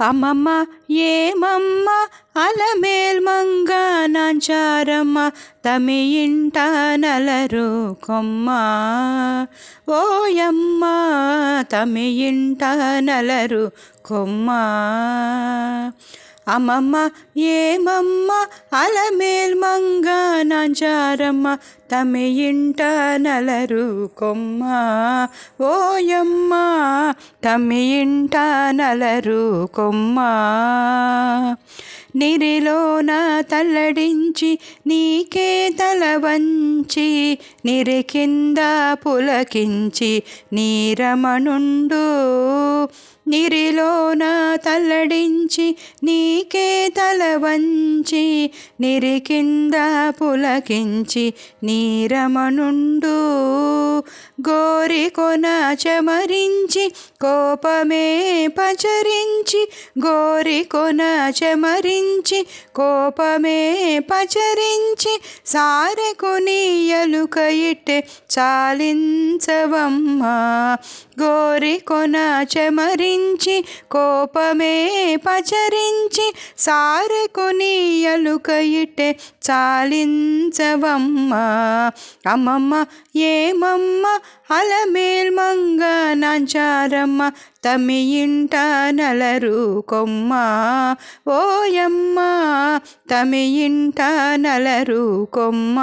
అమ్మమ్మ ఏమమ్మ అలమేల్ మంగ నాంచారమ్మ తమి ఇంట నలరు కొమ్మ ఓయమ్మ తమి ఇంట నలరు కొమ్మ అమ్మమ్మ ఏమమ్మ అలమేల్ మంగ నాంచారమ్మ తమి ఇంట నలరు కొమ్మ ఓయమ్మ తమి ఇంట నలరు కొమ్మ నిరిలోన తల్లడించి నీకే తల వంచి నిరి కింద పులకించి నీరమణుండు నిరిలోన తల్లడించి నీకే తల వంచి నిరి కింద పులకించి నీరమణుండు గోరికొన చెమరించి కోపమే పచరించి గోరికొన చెమరించి కోపమే పచరించి సారెకు నీయలుక ఇట్టే చాలించవమ్మ గోరికొన చెమరించి కోపమే పచరించి సారెకు నీయలుక ఇట్టే చాలించవమ్మ అమ్మమ్మ ఏమమ్మ అలమేల్ మంగ నాంచారమ్మ తమి ఇంట నలరు కొమ్మ ఓయమ్మ తమి ఇంట నలరు కొమ్మ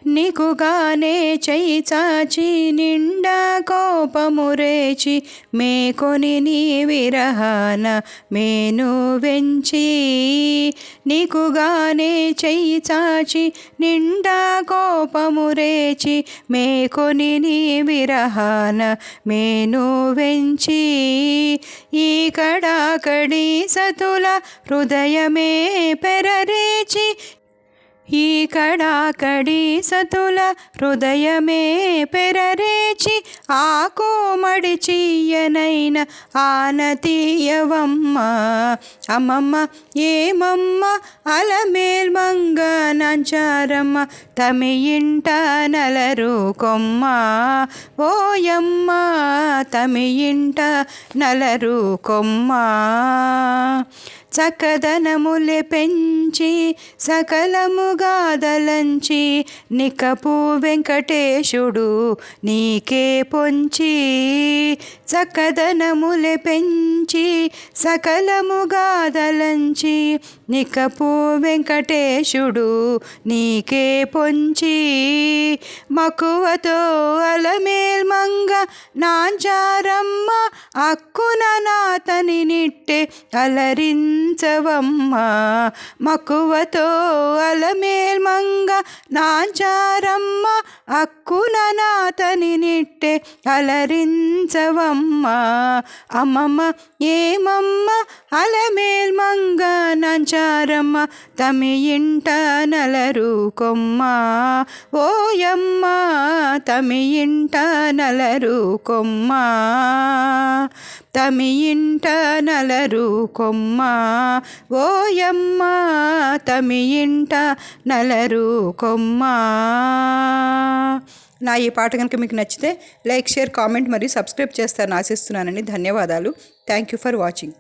నీకుగానే చెయ్యి చాచి నిండా కోపము రేచి మేకొని నీ విరహాన మేను వెంచి నీకుగానే చెయ్యి చాచి నిండా కోపము రేచి మేకొని నీ విరహాన మేను వెంచి ఈ కడాకడి సతుల హృదయమే పెరరేచి ఈ కడాకడి సతుల హృదయమే పెరరేచి ఆ కోమడి చీయనైన ఆనతీయవమ్మ అమ్మమ్మ ఏమమ్మ అలమేల్ మంగ నాంచారమ్మ తమి ఇంట నలరు కొమ్మ ఓయమ్మ తమి ఇంట నలరు కొమ్మ చక్కదనములే పెంచి సకలముగా దలంచి నికపు వెంకటేశుడు నీకే పొంచి చక్కదనములే పెంచి సకలముగా దలంచి నికపు వెంకటేశుడు నీకే పొంచి మక్కువతో అలమేల్ మంగ నాంచారమ్మ అక్కున నాతని నిట్టే అలరించవమ్మ మక్కువతో అలమేల్ మంగ నాంచారమ్మ అక్కున నాతని నిట్టే అలరించవమ్మ అమ్మమ్మ ఏమమ్మ అలమేల్ మంగ నాంచారమ్మ తమి ఇంట నలరు కొమ్మ ఓయమ్మ తమి ఇంట నలరు కొమ్మ తమి ఇంట నలరు కొమ్మ ఓయమ్మ తమి ఇంట నలరు కొమ్మ. నా ఈ పాట కనుక మీకు నచ్చితే లైక్ షేర్ కామెంట్ మరియు సబ్స్క్రైబ్ చేస్తారని ఆశిస్తున్నానండి. ధన్యవాదాలు. Thank you for watching.